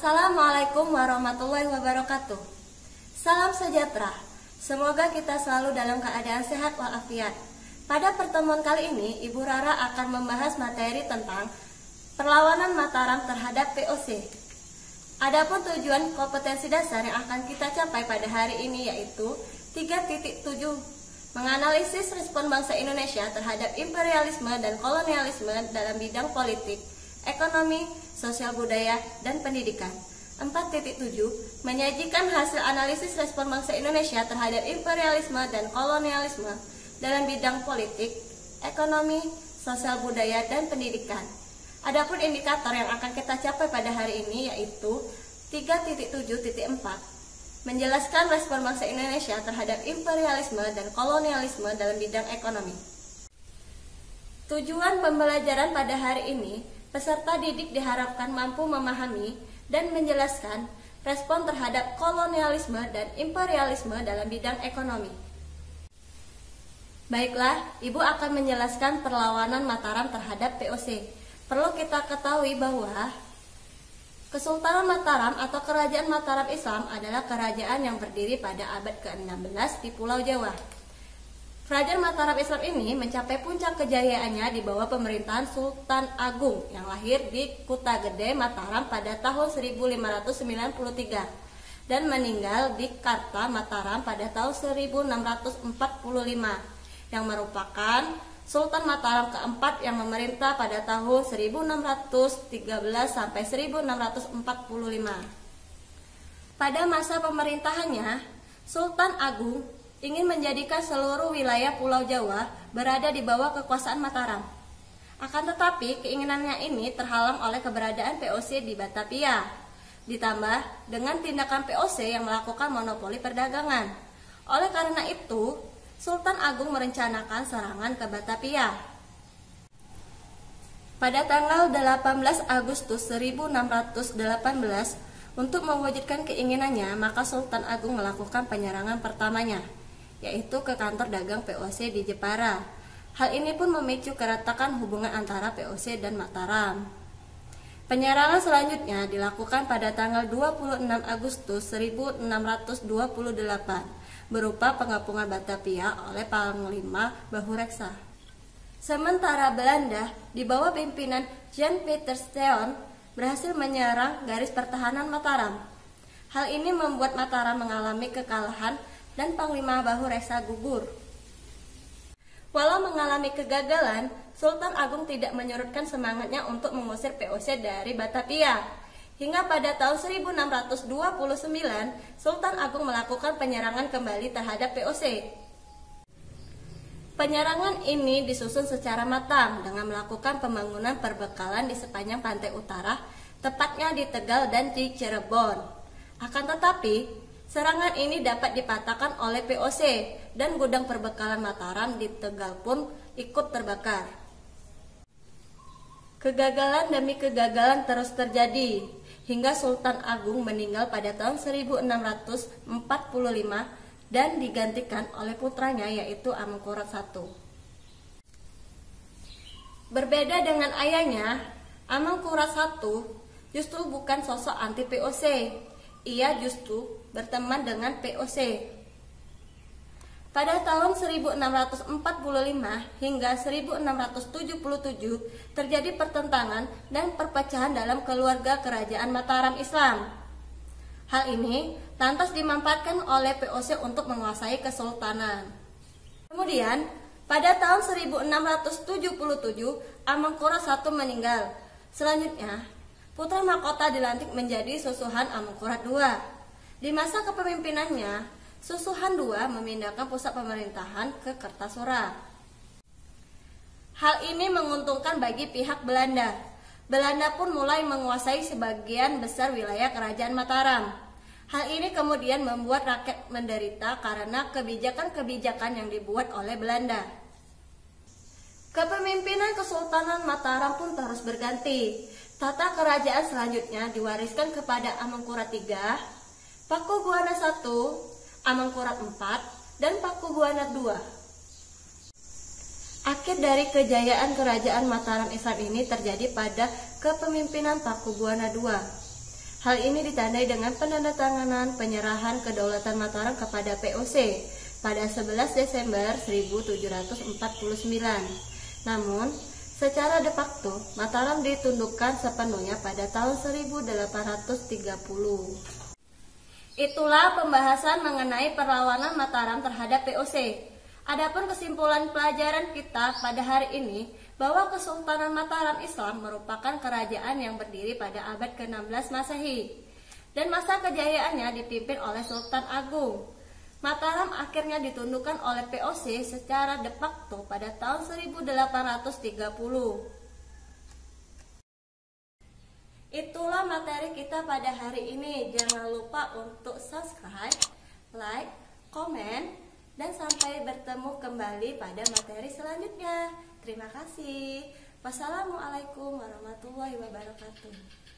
Assalamualaikum warahmatullahi wabarakatuh. Salam sejahtera. Semoga kita selalu dalam keadaan sehat walafiat. Pada pertemuan kali ini, Ibu Rara akan membahas materi tentang perlawanan Mataram terhadap VOC. Adapun tujuan kompetensi dasar yang akan kita capai pada hari ini yaitu 3.7, menganalisis respon bangsa Indonesia terhadap imperialisme dan kolonialisme dalam bidang politik, ekonomi, sosial budaya, dan pendidikan. 4.7, menyajikan hasil analisis respon bangsa Indonesia terhadap imperialisme dan kolonialisme dalam bidang politik, ekonomi, sosial budaya, dan pendidikan. Adapun indikator yang akan kita capai pada hari ini yaitu 3.7.4, menjelaskan respon bangsa Indonesia terhadap imperialisme dan kolonialisme dalam bidang ekonomi. Tujuan pembelajaran pada hari ini, peserta didik diharapkan mampu memahami dan menjelaskan respon terhadap kolonialisme dan imperialisme dalam bidang ekonomi. Baiklah, Ibu akan menjelaskan perlawanan Mataram terhadap VOC. Perlu kita ketahui bahwa Kesultanan Mataram atau Kerajaan Mataram Islam adalah kerajaan yang berdiri pada abad ke-16 di Pulau Jawa. Kerajaan Mataram Islam ini mencapai puncak kejayaannya di bawah pemerintahan Sultan Agung yang lahir di Kuta Gede, Mataram pada tahun 1593 dan meninggal di Karta, Mataram pada tahun 1645, yang merupakan Sultan Mataram keempat yang memerintah pada tahun 1613 sampai 1645. Pada masa pemerintahannya, Sultan Agung ingin menjadikan seluruh wilayah Pulau Jawa berada di bawah kekuasaan Mataram. Akan tetapi, keinginannya ini terhalang oleh keberadaan VOC di Batavia, ditambah dengan tindakan VOC yang melakukan monopoli perdagangan. Oleh karena itu, Sultan Agung merencanakan serangan ke Batavia. Pada tanggal 18 Agustus 1618, untuk mewujudkan keinginannya, maka Sultan Agung melakukan penyerangan pertamanya, yaitu ke kantor dagang VOC di Jepara. Hal ini pun memicu keretakan hubungan antara VOC dan Mataram. Penyerangan selanjutnya dilakukan pada tanggal 26 Agustus 1628 berupa pengepungan Batavia oleh Panglima Bahureksa. Sementara Belanda di bawah pimpinan Jan Pieter Stuyven berhasil menyerang garis pertahanan Mataram. Hal ini membuat Mataram mengalami kekalahan dan Panglima Bahureksa gugur. Walau mengalami kegagalan, Sultan Agung tidak menyurutkan semangatnya untuk mengusir VOC dari Batavia. Hingga pada tahun 1629, Sultan Agung melakukan penyerangan kembali terhadap VOC. Penyerangan ini disusun secara matang dengan melakukan pembangunan perbekalan di sepanjang pantai utara, tepatnya di Tegal dan di Cirebon. Akan tetapi, serangan ini dapat dipatahkan oleh VOC dan gudang perbekalan Mataram di Tegal pun ikut terbakar. Kegagalan demi kegagalan terus terjadi hingga Sultan Agung meninggal pada tahun 1645 dan digantikan oleh putranya yaitu Amangkurat I. Berbeda dengan ayahnya, Amangkurat I justru bukan sosok anti VOC. Ia justru berteman dengan VOC. Pada tahun 1645 hingga 1677 terjadi pertentangan dan perpecahan dalam keluarga kerajaan Mataram Islam. Hal ini lantas dimanfaatkan oleh VOC untuk menguasai kesultanan. Kemudian, pada tahun 1677 Amangkurat I meninggal. Selanjutnya, putra mahkota dilantik menjadi Susuhan Amangkurat II. Di masa kepemimpinannya, Susuhan II memindahkan pusat pemerintahan ke Kertasura. Hal ini menguntungkan bagi pihak Belanda. Belanda pun mulai menguasai sebagian besar wilayah kerajaan Mataram. Hal ini kemudian membuat rakyat menderita karena kebijakan-kebijakan yang dibuat oleh Belanda. Kepemimpinan Kesultanan Mataram pun terus berganti. Tata kerajaan selanjutnya diwariskan kepada Amangkurat III, Pakubuwana I, Amangkurat IV, dan Pakubuwana II. Akhir dari kejayaan kerajaan Mataram Islam ini terjadi pada kepemimpinan Pakubuwana II. Hal ini ditandai dengan penandatanganan penyerahan kedaulatan Mataram kepada POC pada 11 Desember 1749. Namun, secara de facto, Mataram ditundukkan sepenuhnya pada tahun 1830. Itulah pembahasan mengenai perlawanan Mataram terhadap POC. Adapun kesimpulan pelajaran kita pada hari ini bahwa Kesultanan Mataram Islam merupakan kerajaan yang berdiri pada abad ke-16 Masehi dan masa kejayaannya dipimpin oleh Sultan Agung. Mataram akhirnya ditundukkan oleh POC secara de facto pada tahun 1830. Itulah materi kita pada hari ini. Jangan lupa untuk subscribe, like, komen, dan sampai bertemu kembali pada materi selanjutnya. Terima kasih. Wassalamualaikum warahmatullahi wabarakatuh.